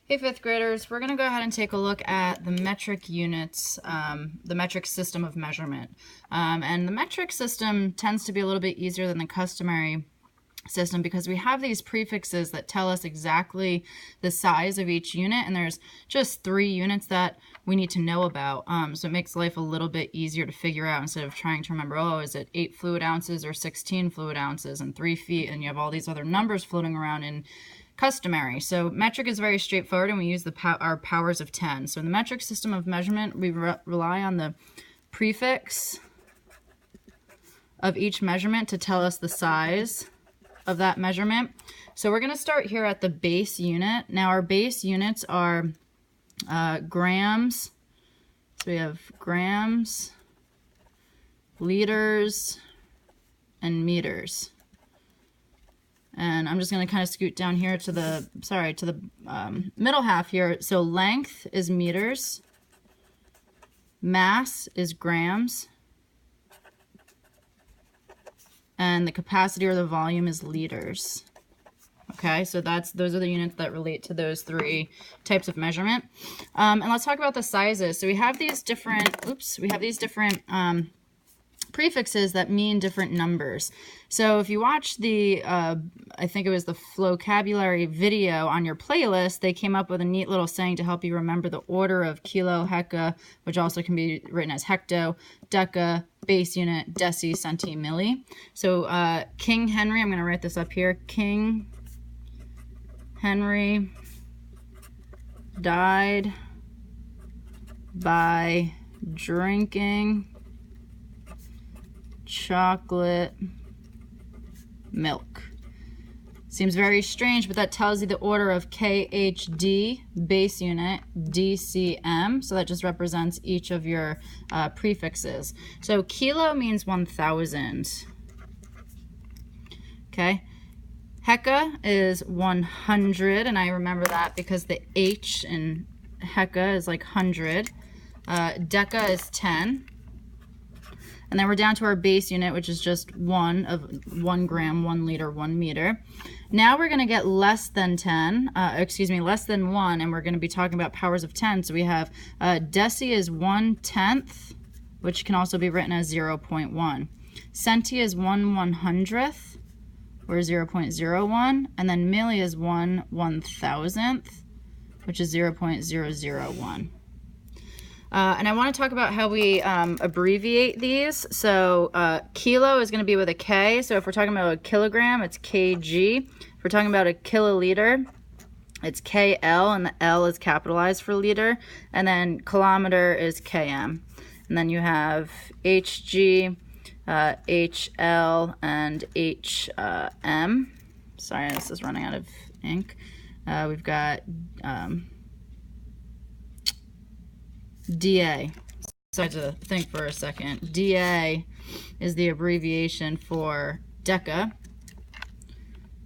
Hey fifth graders, we're going to go ahead and take a look at the metric units, the metric system of measurement. And the metric system tends to be a little bit easier than the customary system because we have these prefixes that tell us exactly the size of each unit, and there's just 3 units that we need to know about. So it makes life a little bit easier to figure out instead of trying to remember, oh, is it 8 fluid ounces or 16 fluid ounces and 3 feet, and you have all these other numbers floating around in customary. So metric is very straightforward, and we use our powers of 10. So in the metric system of measurement, we rely on the prefix of each measurement to tell us the size of that measurement. So we're going to start here at the base unit. Now our base units are grams. So we have grams, liters, and meters. And I'm just going to kind of scoot down here to the, middle half here. So length is meters, mass is grams, and the capacity or the volume is liters. Okay, so those are the units that relate to those 3 types of measurement. And let's talk about the sizes. So we have these different, prefixes that mean different numbers. So if you watch the, I think it was the Flocabulary video on your playlist, they came up with a neat little saying to help you remember the order of kilo, heka, which also can be written as hecto, deca, base unit, deci, centi, milli. So King Henry, I'm going to write this up here, King Henry died by drinking chocolate milk. Seems very strange, but that tells you the order of KHD, base unit, DCM. So that just represents each of your prefixes. So kilo means 1,000. Okay. Heka is 100, and I remember that because the H in heka is like 100. Deca is 10. And then we're down to our base unit, which is just 1 gram, 1 liter, 1 meter. Now we're going to get less than 1, and we're going to be talking about powers of 10. So we have deci is 1/10, which can also be written as 0.1. Centi is 1/100th, or 0.01. And then milli is 1/1000th, which is 0.001. And I want to talk about how we abbreviate these. So kilo is going to be with a K. So if we're talking about a kilogram, it's kg. If we're talking about a kiloliter, it's KL, and the L is capitalized for liter. And then kilometer is km. And then you have HG, HL, and HM. Sorry, this is running out of ink. We've got DA. So I had to think for a second. DA is the abbreviation for deca.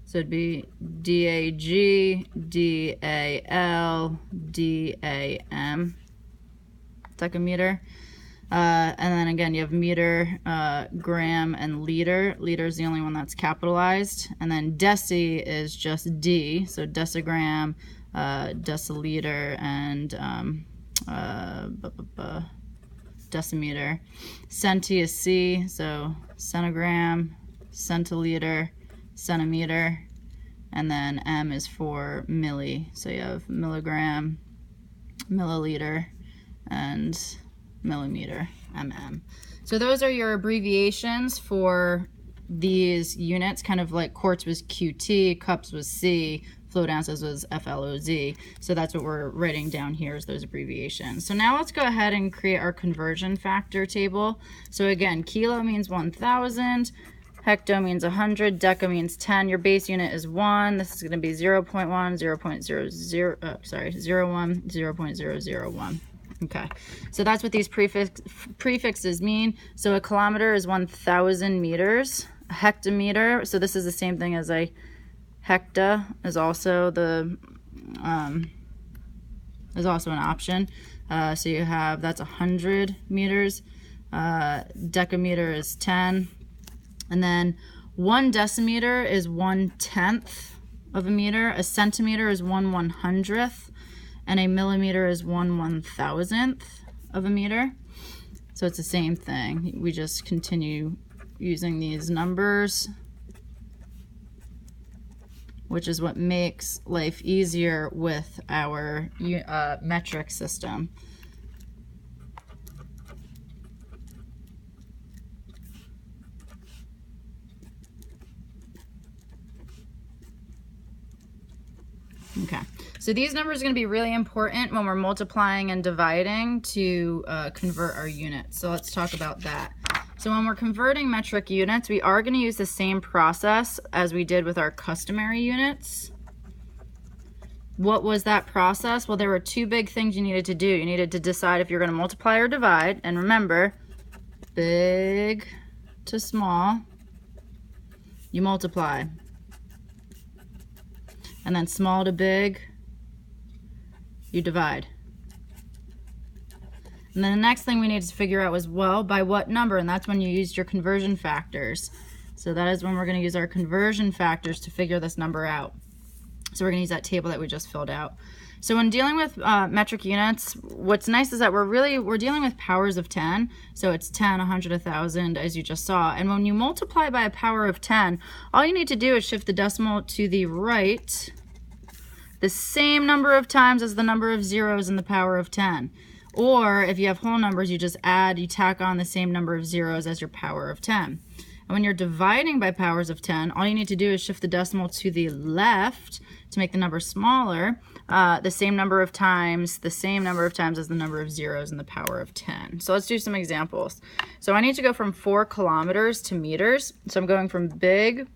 So it'd be DAG, DAL, DAM, decameter. And then again, you have meter, gram, and liter. Liter is the only one that's capitalized. And then deci is just D, so decigram, deciliter, and decimeter. Centi is C, so centigram, centiliter, centimeter, and then M is for milli. So you have milligram, milliliter, and millimeter, mm. So those are your abbreviations for these units, kind of like quarts was QT, cups was C, fluid ounces was FLOZ. So that's what we're writing down here is those abbreviations. So now let's go ahead and create our conversion factor table. So again, kilo means 1,000, hecto means 100, deca means 10. Your base unit is 1. This is going to be 0.1, 0.01, 0.001. Okay, so that's what these prefixes mean. So a kilometer is 1,000 meters. A hectometer, so this is the same thing as a hecta, is also an option. So you have, that's 100 meters. Decameter is 10. And then 1 decimeter is 1/10 of a meter. A centimeter is 1/100th, and a millimeter is 1/1000th of a meter. So it's the same thing. We just continue using these numbers, which is what makes life easier with our metric system. Okay, so these numbers are going to be really important when we're multiplying and dividing to convert our units. So let's talk about that. So when we're converting metric units, we are going to use the same process as we did with our customary units. What was that process? Well, there were two big things you needed to do. You needed to decide if you're going to multiply or divide. And remember, big to small, you multiply. And then small to big, you divide. And then the next thing we need to figure out was, well, by what number? And that's when you used your conversion factors. So that is when we're going to use our conversion factors to figure this number out. So we're going to use that table that we just filled out. So when dealing with metric units, what's nice is that we're dealing with powers of 10. So it's 10, 100, 1,000, as you just saw. And when you multiply by a power of 10, all you need to do is shift the decimal to the right the same number of times as the number of zeros in the power of 10. Or if you have whole numbers, you just tack on the same number of zeros as your power of 10. And when you're dividing by powers of 10, all you need to do is shift the decimal to the left to make the number smaller, the same number of times as the number of zeros in the power of 10. So let's do some examples. So I need to go from 4 kilometers to meters. So I'm going from big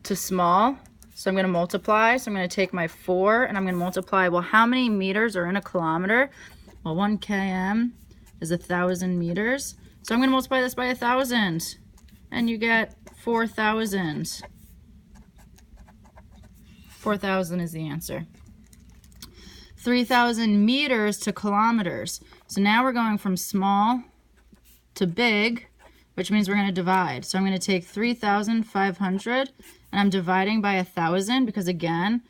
to small. So I'm going to multiply. So I'm going to take my 4 and I'm going to multiply. Well, how many meters are in a kilometer? Well, 1 km is 1,000 meters. So I'm going to multiply this by 1,000. And you get 4,000. 4,000 is the answer. 3,000 meters to kilometers. So now we're going from small to big, which means we're going to divide. So I'm going to take 3,500 and I'm dividing by 1,000 because, again,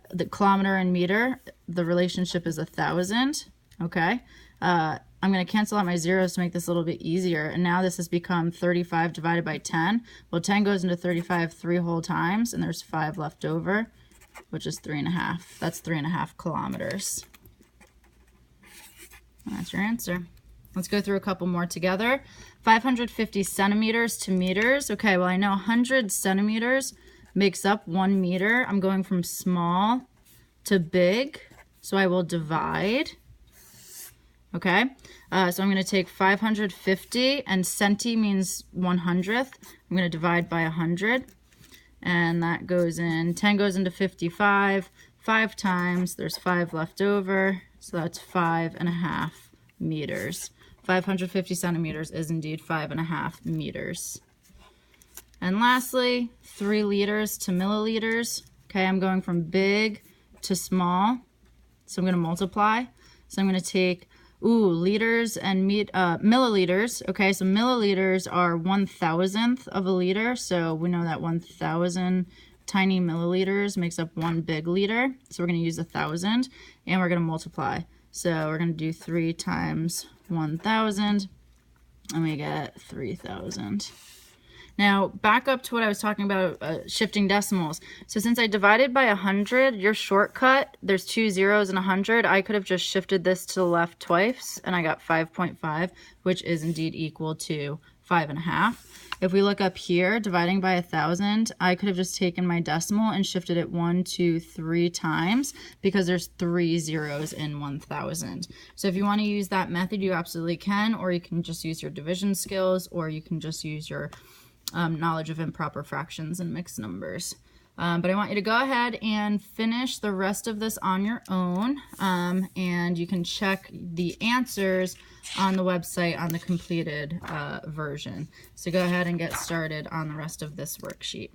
the kilometer and meter, the relationship is 1,000. Okay. I'm going to cancel out my zeros to make this a little bit easier. And now this has become 35 divided by 10. Well, 10 goes into 35 3 whole times, and there's 5 left over, which is 3.5. That's 3.5 kilometers. And that's your answer. Let's go through a couple more together. 550 centimeters to meters. Okay, well, I know 100 centimeters makes up 1 meter. I'm going from small to big, so I will divide. Okay, so I'm going to take 550, and centi means 100th. I'm going to divide by 100, and that goes in, 10 goes into 55, 5 times, there's 5 left over, so that's 5.5 meters. 550 centimeters is indeed 5.5 meters. And lastly, 3 liters to milliliters. Okay, I'm going from big to small, so I'm going to multiply. So I'm going to take liters and milliliters. Okay, so milliliters are 1,000th of a liter. So we know that 1,000 tiny milliliters makes up 1 big liter. So we're going to use 1,000 and we're going to multiply. So we're going to do 3 times 1,000 and we get 3,000. Now, back up to what I was talking about, shifting decimals. So since I divided by 100, your shortcut, there's 2 zeros and 100. I could have just shifted this to the left twice, and I got 5.5, which is indeed equal to 5.5. If we look up here, dividing by 1,000, I could have just taken my decimal and shifted it 1, 2, 3 times because there's 3 zeros in 1,000. So if you want to use that method, you absolutely can, or you can just use your division skills, or you can just use your knowledge of improper fractions and mixed numbers. But I want you to go ahead and finish the rest of this on your own, and you can check the answers on the website on the completed version. So go ahead and get started on the rest of this worksheet.